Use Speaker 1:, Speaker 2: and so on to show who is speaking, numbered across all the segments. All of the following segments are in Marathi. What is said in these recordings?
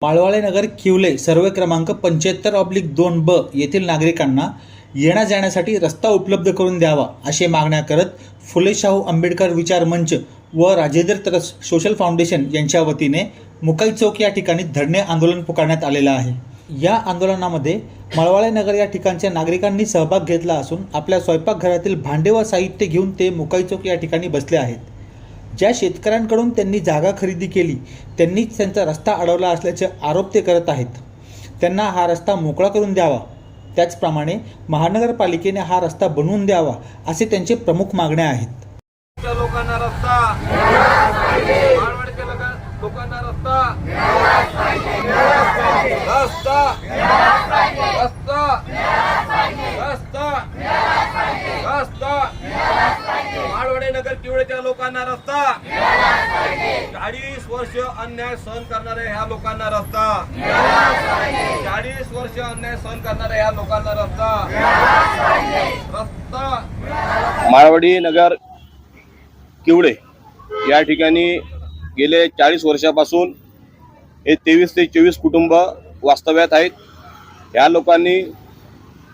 Speaker 1: माळवाळे नगर किवले सर्वे क्रमांक 75/2 ब येथील नागरिकांना येण्या जाण्यासाठी रस्ता उपलब्ध करून द्यावा अशी मागण्या करत फुले शाहू आंबेडकर विचार मंच व राजेंद्र तरस सोशल फाउंडेशन यांच्या वतीने मुकाई चौक या ठिकाणी धरणे आंदोलन पुकारण्यात आलेलं आहे। या आंदोलनामध्ये माळवाळे नगर या ठिकाणच्या नागरिकांनी सहभाग घेतला असून आपल्या स्वयंपाकघरातील भांडे व साहित्य घेऊन ते मुकाई चौक या ठिकाणी बसले आहेत। ज्या शेतकऱ्यांकडून त्यांनी जागा खरेदी केली त्यांनीच त्यांचा रस्ता अडवला असल्याचे आरोप ते करत आहेत। त्यांना हा रस्ता मोकळा करून द्यावा, त्याचप्रमाणे महानगरपालिकेने हा रस्ता बनवून द्यावा असे त्यांचे प्रमुख मागण्या आहेत।
Speaker 2: लोकांना रस्ता लोकांना रस्ता रस्ता रस्ता रस्ता रस्ता माळवाडे नगर किवळेच्या लोकांना रस्ता 40 वर्ष अन्याय सहन करणाऱ्या ह्या लोकांना रस्ता 40 वर्ष अन्याय सहन करणाऱ्या ह्या लोकांना रस्ता रस्ता माळवाडी नगर किवळे या ठिकाणी गेले 40 वर्षापासून हे 23 ते 24 कुटुंब वास्तव्यात आहेत। या लोकांनी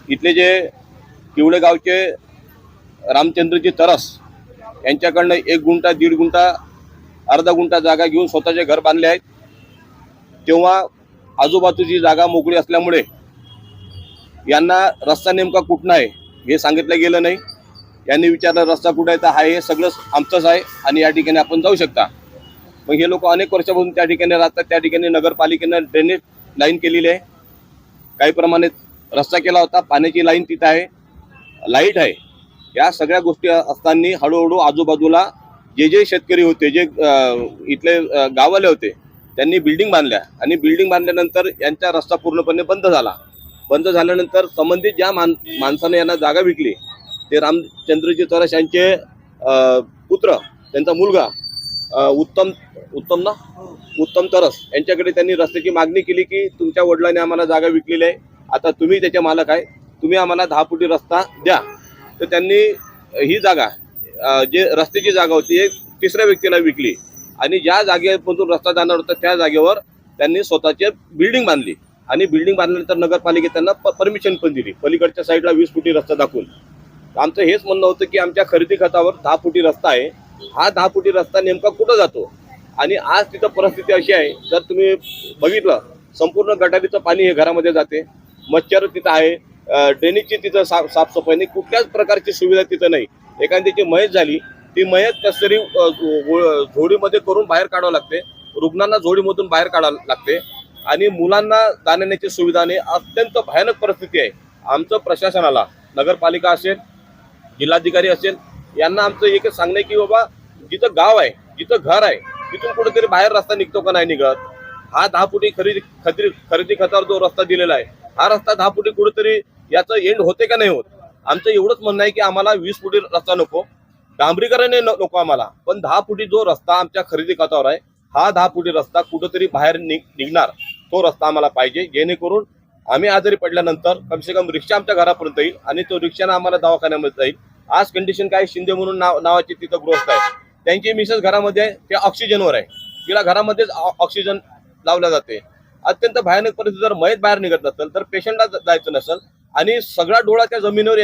Speaker 2: इथले जे किवळे गावचे रामचंद्रजी तरस यांच्याकडनं 1 गुंठा 1.5 गुंठा अर्धा गुंठा जागा घेऊन स्वतःचे घर बांधले आहेत। तेव्हा आजूबाजूची जागा मोकळी असल्यामुळे यांना रस्ता नेमका कुठं आहे हे सांगितलं गेलं नाही। यांनी विचारलं रस्ता कुठं आहे, तर हा हे सगळं आमचंच आहे आणि या ठिकाणी आपण जाऊ शकता। मग हे लोक अनेक वर्षापासून त्या ठिकाणी राहतात। त्या ठिकाणी नगरपालिकेनं ड्रेनेज लाईन केलेली आहे, काही प्रमाणात रस्ता केला होता, पाण्याची लाईन तिथं आहे, लाईट आहे। या सगळ्या गोष्टी असताना हळूहळू आजूबाजूला जे शेतकरी होते, जे इथले गाववाले होते, त्यांनी बिल्डिंग बांधल्या आणि बिल्डिंग बांधल्यानंतर यांचा रस्ता पूर्णपणे बंद झाला। बंद झाल्यानंतर संबंधित ज्या माणसाने यांना जागा विकली ते रामचंद्रजी तरस यांचे पुत्र, त्यांचा मुलगा उत्तम तरस यांच्याकडे त्यांनी रस्त्याची मागणी केली की तुमच्या वडिलांनी आम्हाला जागा विकलेली आहे, आता तुम्ही त्याचे मालक आहे, तुम्ही आम्हाला 10 फुटी रस्ता द्या। तर त्यांनी ही जागा जे रस्त्याची जागा होती एक तिसऱ्या व्यक्तीला विकली आणि ज्या जागेमधून रस्ता जाणार होता त्या जागेवर त्यांनी स्वतःची बिल्डिंग बांधली आणि बिल्डिंग बांधल्यानंतर नगरपालिकेने त्यांना परमिशन पण दिली पलीकडच्या साईडला 20 फुटी रस्ता दाखवून। आमचं हेच म्हणणं होतं की आमच्या खरेदी खतावर 10 फुटी रस्ता आहे, हा 10 फुटी रस्ता नेमका कुठं जातो आणि आज तिथं परिस्थिती अशी आहे, जर तुम्ही बघितलं संपूर्ण गटारीचं पाणी हे घरामध्ये जाते, मच्छर तिथं आहे, ड्रेनेजची तिथं साफसफाई नाही, कुठल्याच प्रकारची सुविधा तिथं नाही। एखाद्याची मयत झाली ती मयत कसरी झोडीमध्ये करून बाहेर काढावं लागते, रुग्णांना झोडीमधून बाहेर काढावं लागते आणि मुलांना जाण्याची सुविधा नाही। अत्यंत भयानक परिस्थिती आहे। आमचं प्रशासनाला, नगरपालिका असेल, जिल्हाधिकारी असेल, यांना आमचं एकच सांगणं आहे की बाबा जिथं गाव आहे, जिथं घर आहे, तिथून कुठेतरी बाहेर रस्ता निघतो का नाही निघत। हा 10 फुटी खरेदी खतावर जो रस्ता दिलेला आहे, हा रस्ता 10 फुटी कुठेतरी याचं एंड होते का नाही होत। आमचं एवढंच म्हणणं आहे की आम्हाला 20 फुटी रस्ता नको, डांबरीकरण नको आम्हाला, पण 10 फुटी जो रस्ता आमच्या खरेदी खतावर आहे, हा 10 फुटी रस्ता कुठेतरी बाहेर निघणार तो रस्ता आम्हाला पाहिजे, जेणेकरून आम्ही आजारी पडल्यानंतर कमसे कम रिक्षा आमच्या घरापर्यंत येईल आणि तो रिक्षानं आम्हाला दवाखान्यामध्ये जाईल। आज कंडिशन काय, शिंदे म्हणून नावाची तिथं गृहस्थ आहे, त्यांची मिसेस घरामध्ये आहे, ते ऑक्सिजनवर आहे, तिला घरामध्येच ऑक्सिजन लावला जाते। अत्यंत भयानक परिस्थिती, जर मयत बाहेर निघत नसेल तर पेशंटला जायचं नसेल आणि सगळा डोळा त्या जमिनीवर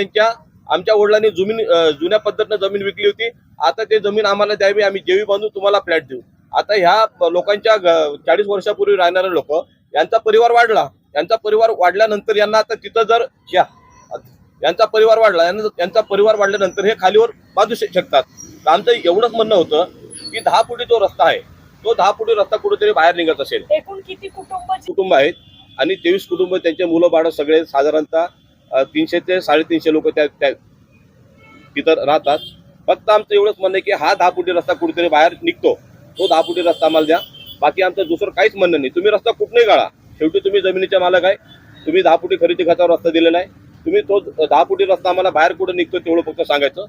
Speaker 2: आमच्या वडिलांनी जुन्या पद्धतीनं जमीन विकली होती, आता ते जमीन आम्हाला द्यावी, आम्ही जेवी बांधू, तुम्हाला फ्लॅट देऊ। आता ह्या लोकांच्या 40 वर्षापूर्वी राहणारे लोक, यांचा परिवार वाढला, यांचा परिवार वाढल्यानंतर यांना आता तिथं जर यांचा परिवार वाढल्यानंतर हे खालीवर बांधू शकतात। आमचं एवढंच म्हणणं होतं की 10 फुटी जो रस्ता आहे तो 10 फुटी रस्ता कुठेतरी बाहेर निघत असेल।
Speaker 3: एकूण किती कुटुंब
Speaker 2: आहेत आणि 23 कुटुंब, त्यांचे मुलं बाळ सगळे साधारणतः 300 ते 350 लोक त्या तिथं राहतात। फक्त आमचं एवढंच म्हणणं आहे की हा 10 फुटी रस्ता कुठेतरी बाहेर निघतो, तो 10 फुटी रस्ता आम्हाला द्या। बाकी आमचं दुसरं काहीच म्हणणं नाही, तुम्ही रस्ता कुठनंही काढा, शेवटी तुम्ही जमिनीचे मालक आहे, तुम्ही 10 फुटी खरेदी खतावर रस्ता दिलेला आहे, तुम्ही तो 10 फुटी रस्ता आम्हाला बाहेर कुठं निघतो तेवढं फक्त सांगायचं।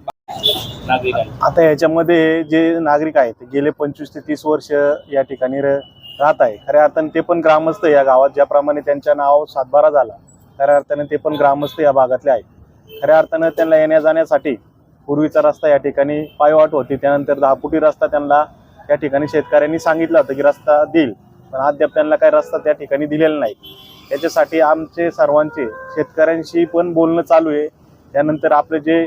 Speaker 4: आता याच्यामध्ये जे नागरिक आहेत गेले 25 ते 30 वर्ष या ठिकाणी राहत आहे, खऱ्या अर्थाने ते पण ग्रामस्थ या गावात, ज्याप्रमाणे त्यांच्या नाव सातबारा झाला खऱ्या अर्थाने ते पण ग्रामस्थ या भागातले आहेत। खऱ्या अर्थानं त्यांना येण्या जाण्यासाठी पूर्वीचा रस्ता या ठिकाणी पायवाट होती, त्यानंतर 10 फुटी रस्ता त्यांना या ठिकाणी शेतकऱ्यांनी सांगितलं होतं की रस्ता देईल, पण अद्याप त्यांना काही रस्ता त्या ठिकाणी दिलेला नाही. याच्यासाठी आमचे सर्वांचे शेतकऱ्यांशी पण बोलणं चालू आहे. त्यानंतर आपले जे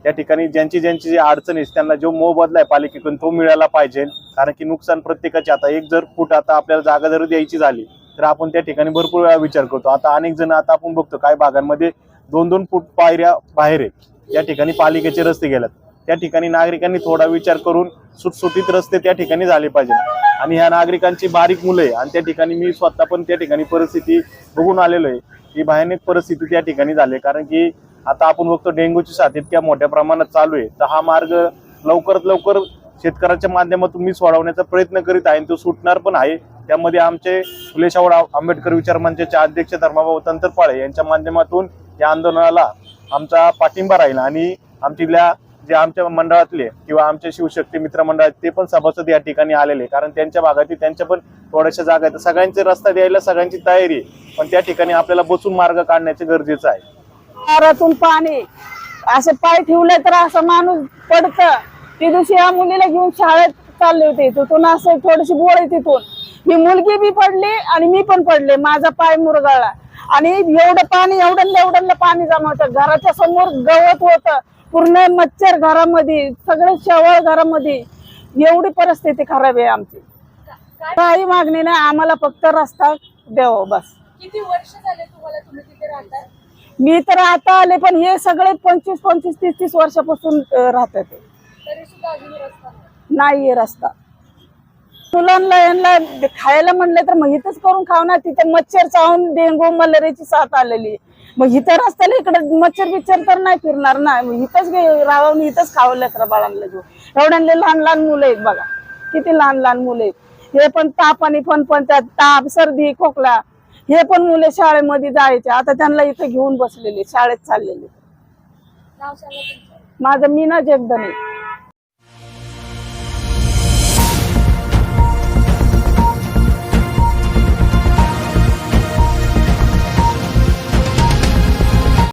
Speaker 4: त्या ठिकाणी ज्यांची जी अडचण आहे त्यांना जो मोबदला आहे पालिकेकडून तो मिळाला पाहिजे. कारण की नुकसान प्रत्येकाचे, आता एक जर फूट आता आपल्याला जागा जर द्यायची झाली तर आपण त्या ठिकाणी भरपूर वेळा विचार करतो. आता अनेक जण आता आपण बघतो काही भागांमध्ये 2-2 फूट पायऱ्या बाहेर आहेत, या ठिकाणी पालिकेचे रस्ते गेल्यात. त्या ठिकाणी नागरिकांनी थोडा विचार करून सुटसुटीत रस्ते त्या ठिकाणी झाले पाहिजे. आणि ह्या नागरिकांची बारीक मुलं आहे आणि त्या ठिकाणी मी स्वतः पण त्या ठिकाणी परिस्थिती बघून आलेलो आहे. ही भयानक परिस्थिती त्या ठिकाणी झाली. कारण की आता आपण बघतो डेंग्यूची साथ इतक्या मोठ्या प्रमाणात चालू आहे, तर हा मार्ग लवकरात लवकर शेतकऱ्याच्या माध्यमातून मी सोडवण्याचा प्रयत्न करीत आहे. तो सुटणार पण आहे. त्यामध्ये आमचे फुले शाहू आंबेडकर विचार मंचाचे अध्यक्ष धर्माभाऊ तंत्रपाळे यांच्या माध्यमातून या आंदोलनाला आमचा पाठिंबा राहील. आणि आमच्या जे आमच्या मंडळातले किंवा आमचे शिवशक्ती मित्र मंडळ ते पण सभासद या ठिकाणी आलेले, कारण त्यांच्या भागातील त्यांच्या पण थोड्याशा जागा आहेत. सगळ्यांचे रस्ता द्यायला सगळ्यांची तयारी आहे, पण त्या ठिकाणी आपल्याला बसून मार्ग काढण्याचे गरजेचं आहे.
Speaker 3: दारातून पाणी असे पाय ठेवले तर असं माणूस पडत. ती दिवशी या मुलीला घेऊन शाळेत चालले होते, तिथून असं थोडीशी बोळ आहे, तिथून ही मुलगी बी पडली आणि मी पण पडले. माझा पाय मुरगळला आणि एवढं पाणी एवढं पाणी जमा होतं. घराच्या समोर गवत होतं, पूर्ण मच्छर घरामध्ये, सगळे शेवाळ घरामध्ये. एवढी परिस्थिती खराब आहे आमची. काही मागणी नाही, आम्हाला फक्त रस्ता द्यावा बस.
Speaker 5: किती वर्ष झाले तुम्हाला, तुम्ही तिथे राहता?
Speaker 3: मी तर आता आले, पण हे सगळे 25, 30 वर्षापासून राहतात.
Speaker 5: तरी सुद्धा अजून रस्ता
Speaker 3: नाहीये रस्ता. मुलांना यांना खायला म्हणलं तर मग इथंच करून खाऊ ना. तिथे मच्छर चावून डेंगू मलेरियाची साथ आलेली. मग इथं रस्त्याला इकडे मच्छर बिच्छर तर नाही फिरणार ना. मग इथंच राहावं, इथंच खावं लेकरं बाळांना घेऊन. एवढ्यांना लहान लहान मुलं आहेत बघा, किती लहान लहान मुलं आहेत. हे पण ताप आणि त्यात ताप, सर्दी, खोकला. हे पण मुले शाळेमध्ये जायचे, आता त्यांना इथं घेऊन बसलेले, शाळेत चाललेले.
Speaker 5: नाव सांगा तुमचं.
Speaker 3: माझं मीना जगदने.